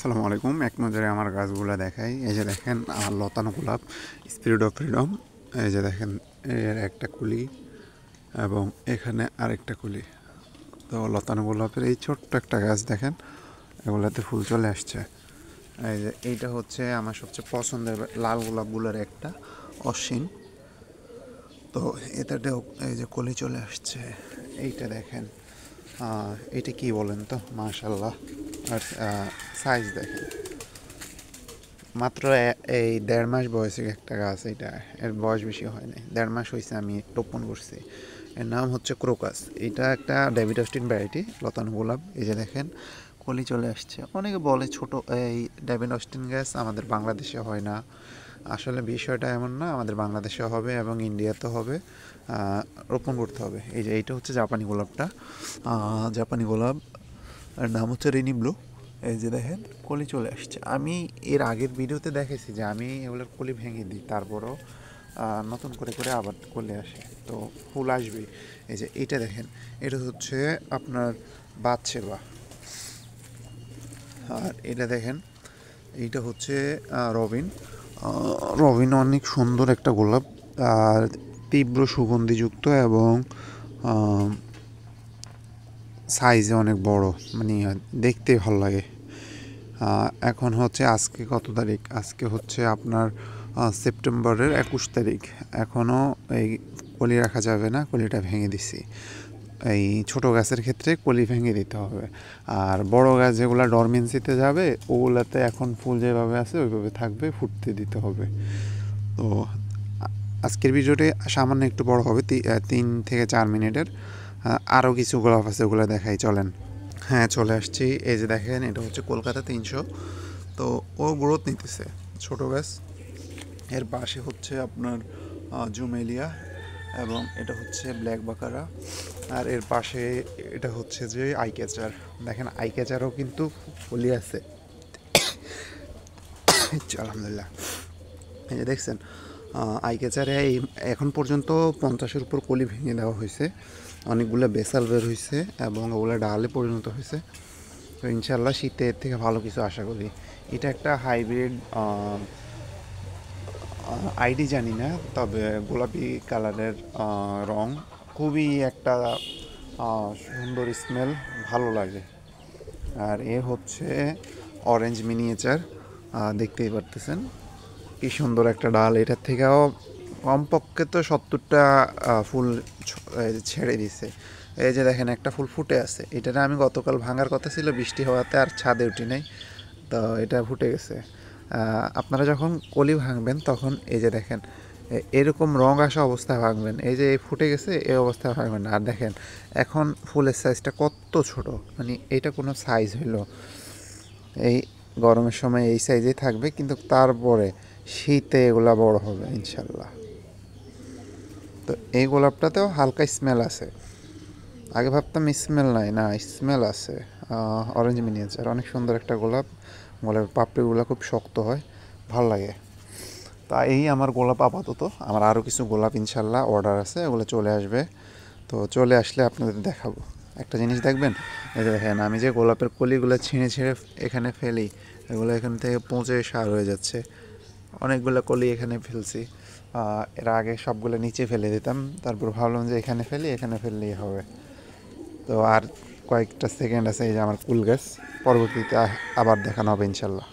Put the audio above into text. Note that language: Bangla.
আসসালামু আলাইকুম। এক নজরে আমার গাছগুলো দেখাই। এই যে দেখেন লতানো গোলাপ, স্পিরিট অফ ফ্রিডম। এই যে দেখেন এর একটা কুলি এবং এখানে আরেকটা কুলি। তো লতানো গোলাপের এই ছোট্ট একটা গাছ দেখেন, এগুলাতে ফুল চলে আসছে। এই যে এইটা হচ্ছে আমার সবচেয়ে পছন্দের লাল গোলাপগুলোর একটা, অশ্বিন। তো এটাতেও এই যে কলি চলে আসছে। এইটা দেখেন, এটা কি বলেন তো, মাশাল্লাহ। আর সাইজ দেখেন, মাত্র এই 1.5 মাস বয়সের একটা গাছ। এটা এর বয়স বেশি হয় নাই, 1.5 মাস হয়েছে আমি রোপণ করছি। এর নাম হচ্ছে ক্রোকাস। এটা একটা ডেভিড অস্টিন ভ্যারাইটি, লতানো গোলাপ। এই যে দেখেন কলি চলে আসছে। অনেকে বলে ছোট এই ডেভিড অস্টিন গাছ আমাদের বাংলাদেশে হয় না। আসলে বিষয়টা এমন না, আমাদের বাংলাদেশে হবে এবং ইন্ডিয়াতে হবে। রোপণ করতে হবে। এই যে এইটা হচ্ছে জাপানি গোলাপটা, জাপানি গোলাপ। আর নাম হচ্ছে রেনি ব্লু। এই যে দেখেন কলি চলে আসছে। আমি এর আগের ভিডিওতে দেখেছি যে আমি এগুলোর কলি ভেঙে দিই, তারপরও নতুন করে করে আবার কলি আসে, তো ফুল আসবেই। এই যে এটা দেখেন, এটা হচ্ছে আপনার বাদশেবা। আর এটা দেখেন, এইটা হচ্ছে রবিন। রবিন অনেক সুন্দর একটা গোলাপ, আর তীব্র সুগন্ধিযুক্ত এবং সাইজে অনেক বড়, মানে দেখতে ভালো লাগে। এখন হচ্ছে আজকে কত তারিখ? আজকে হচ্ছে আপনার সেপ্টেম্বরের 21 তারিখ। এখনও এই কলি রাখা যাবে না, কলিটা ভেঙে দিছি। এই ছোট গাছের ক্ষেত্রে কলি ভেঙে দিতে হবে। আর বড় গাছ যেগুলো ডরমেন্সিতে যাবে, ওগুলাতে এখন ফুল যেভাবে আছে ওইভাবে থাকবে, ফুটতে দিতে হবে। তো আজকের ভিডিওটি সামান্য একটু বড় হবে, 3 থেকে 4 মিনিটের। আরও কিছু গোলাপ আছে, ওগুলো দেখাই, চলেন। হ্যাঁ, চলে আসছি। এই যে দেখেন, এটা হচ্ছে কলকাতা 300। তো ও গ্রোথ নিতেছে, ছোট গাছ। এর পাশে হচ্ছে আপনার জুমেলিয়া, এবং এটা হচ্ছে ব্ল্যাক বাকারা। আর এর পাশে এটা হচ্ছে যে আই ক্যাচার। দেখেন আই ক্যাচারও কিন্তু ফুলি আছে। আলহামদুলিল্লাহ। এই যে দেখছেন, আই ক্যাচারে এখন পর্যন্ত 50-এর উপর কলি ভেঙে দেওয়া হয়েছে। অনেকগুলো বেসাল বের হয়েছে এবং ওগুলো ডালে পরিণত হয়েছে। তো ইনশাল্লাহ শীতে এর থেকে ভালো কিছু আশা করি। এটা একটা হাইব্রিড আইডি জানি না, তবে গোলাপি কালারের রং, খুবই একটা সুন্দর স্মেল, ভালো লাগে। আর এ হচ্ছে অরেঞ্জ মিনিয়েচার, দেখতেই পারতেছেন কি সুন্দর একটা ডাল। এটার থেকেও কমপক্ষে তো 70টা ফুল ছেড়ে দিছে। এই যে দেখেন একটা ফুল ফুটে আছে। এটা আমি গতকাল ভাঙার কথা ছিল, বৃষ্টি হওয়াতে আর ছাদে উঠি নাই, তো এটা ফুটে গেছে। আপনারা যখন কলি ভাঙবেন তখন এই যে দেখেন এরকম রং আসা অবস্থায় ভাঙবেন। এই যে ফুটে গেছে এই অবস্থায় ভাঙবেন। আর দেখেন এখন ফুলের সাইজটা কত ছোট, মানে এটা কোনো সাইজ হইলো, এই গরমের সময় এই সাইজেই থাকবে, কিন্তু তারপরে শীতে এগুলা বড় হবে ইনশাল্লাহ। তো এই গোলাপটাতেও হালকা স্মেল আছে। আগে ভাবতাম স্মেল নাই, না স্মেল আছে। অরেঞ্জ মিনিয়েচার অনেক সুন্দর একটা গোলাপ। গোলাপের পাপড়িগুলো খুব শক্ত হয়, ভালো লাগে। তা এই আমার গোলাপ আপাতত। আমার আরও কিছু গোলাপ ইনশাল্লাহ অর্ডার আছে, ওগুলো চলে আসবে। তো চলে আসলে আপনাদের দেখাবো। একটা জিনিস দেখবেন, এই যে দেখেন আমি যে গোলাপের কলিগুলো ছিঁড়ে ছিঁড়ে এখানে ফেলি, এগুলো এখান থেকে পচে সার হয়ে যাচ্ছে। অনেকগুলো কলি এখানে ফেলছি। এর আগে সবগুলো নিচে ফেলে দিতাম, তারপর ভাবলাম যে এখানে ফেলি, এখানে ফেললেই হবে। তো আর কয়েকটা সেকেন্ড আছে। এই যে আমার কুল গাছ, পরবর্তীতে আবার দেখানো হবে ইনশাল্লাহ।